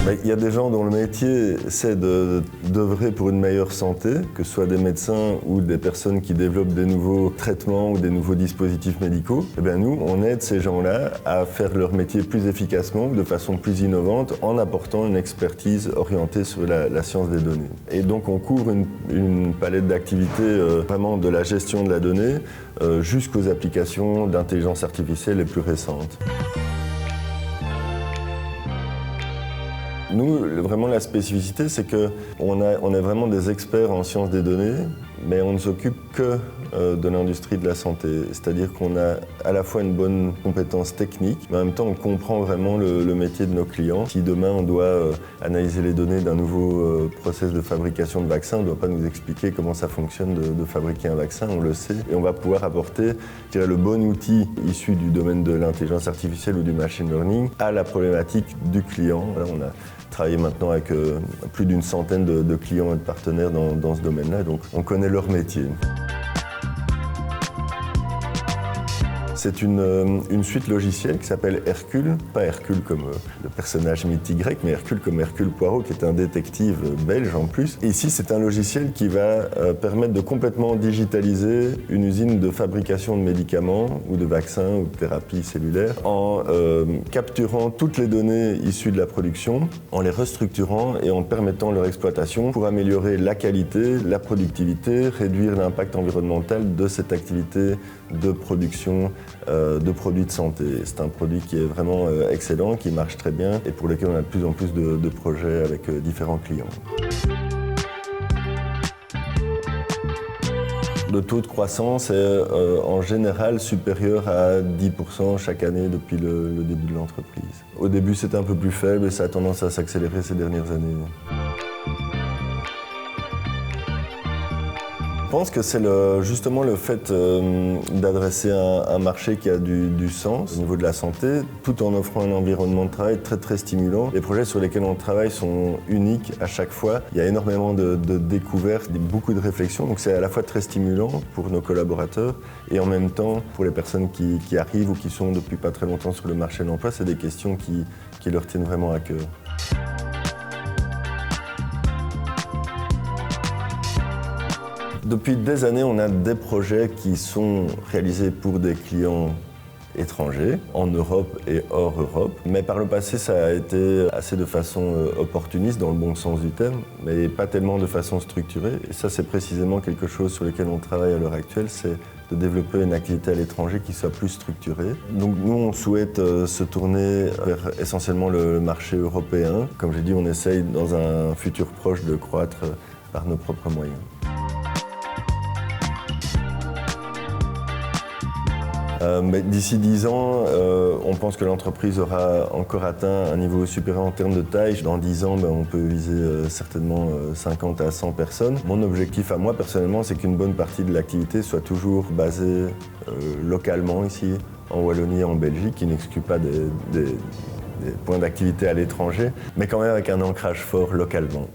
Il y a des gens dont le métier, c'est d'œuvrer pour une meilleure santé, que ce soit des médecins ou des personnes qui développent des nouveaux traitements ou des nouveaux dispositifs médicaux. Eh bien nous, on aide ces gens-là à faire leur métier plus efficacement, de façon plus innovante, en apportant une expertise orientée sur la science des données. Et donc on couvre une palette d'activités vraiment de la gestion de la donnée jusqu'aux applications d'intelligence artificielle les plus récentes. Nous, vraiment la spécificité, c'est qu'on est vraiment des experts en sciences des données, mais on ne s'occupe que de l'industrie de la santé. C'est-à-dire qu'on a à la fois une bonne compétence technique, mais en même temps on comprend vraiment le métier de nos clients. Si demain on doit analyser les données d'un nouveau process de fabrication de vaccins, on ne doit pas nous expliquer comment ça fonctionne de fabriquer un vaccin, on le sait. Et on va pouvoir apporter, je dirais, le bon outil issu du domaine de l'intelligence artificielle ou du machine learning à la problématique du client. Voilà, on a travaillé maintenant avec plus d'une centaine de clients et de partenaires dans ce domaine-là, donc on connaît leur métier. C'est une suite logicielle qui s'appelle Hercule, pas Hercule comme le personnage mythique grec, mais Hercule comme Hercule Poirot, qui est un détective belge en plus. Et ici, c'est un logiciel qui va permettre de complètement digitaliser une usine de fabrication de médicaments ou de vaccins ou de thérapies cellulaires en capturant toutes les données issues de la production, en les restructurant et en permettant leur exploitation pour améliorer la qualité, la productivité, réduire l'impact environnemental de cette activité de production de produits de santé. C'est un produit qui est vraiment excellent, qui marche très bien et pour lequel on a de plus en plus de projets avec différents clients. Le taux de croissance est en général supérieur à 10% chaque année depuis le début de l'entreprise. Au début c'était un peu plus faible et ça a tendance à s'accélérer ces dernières années. Je pense que c'est justement le fait d'adresser un marché qui a du sens au niveau de la santé, tout en offrant un environnement de travail très très stimulant. Les projets sur lesquels on travaille sont uniques à chaque fois. Il y a énormément de découvertes, beaucoup de réflexions, donc c'est à la fois très stimulant pour nos collaborateurs et en même temps pour les personnes qui arrivent ou qui sont depuis pas très longtemps sur le marché de l'emploi, c'est des questions qui leur tiennent vraiment à cœur. Depuis des années, on a des projets qui sont réalisés pour des clients étrangers, en Europe et hors Europe. Mais par le passé, ça a été assez de façon opportuniste, dans le bon sens du terme, mais pas tellement de façon structurée. Et ça, c'est précisément quelque chose sur lequel on travaille à l'heure actuelle, c'est de développer une activité à l'étranger qui soit plus structurée. Donc nous, on souhaite se tourner vers essentiellement le marché européen. Comme j'ai dit, on essaye dans un futur proche de croître par nos propres moyens. Mais d'ici 10 ans, on pense que l'entreprise aura encore atteint un niveau supérieur en termes de taille. Dans 10 ans, on peut viser certainement 50 à 100 personnes. Mon objectif à moi, personnellement, c'est qu'une bonne partie de l'activité soit toujours basée localement ici, en Wallonie et en Belgique, qui n'exclut pas des points d'activité à l'étranger, mais quand même avec un ancrage fort localement.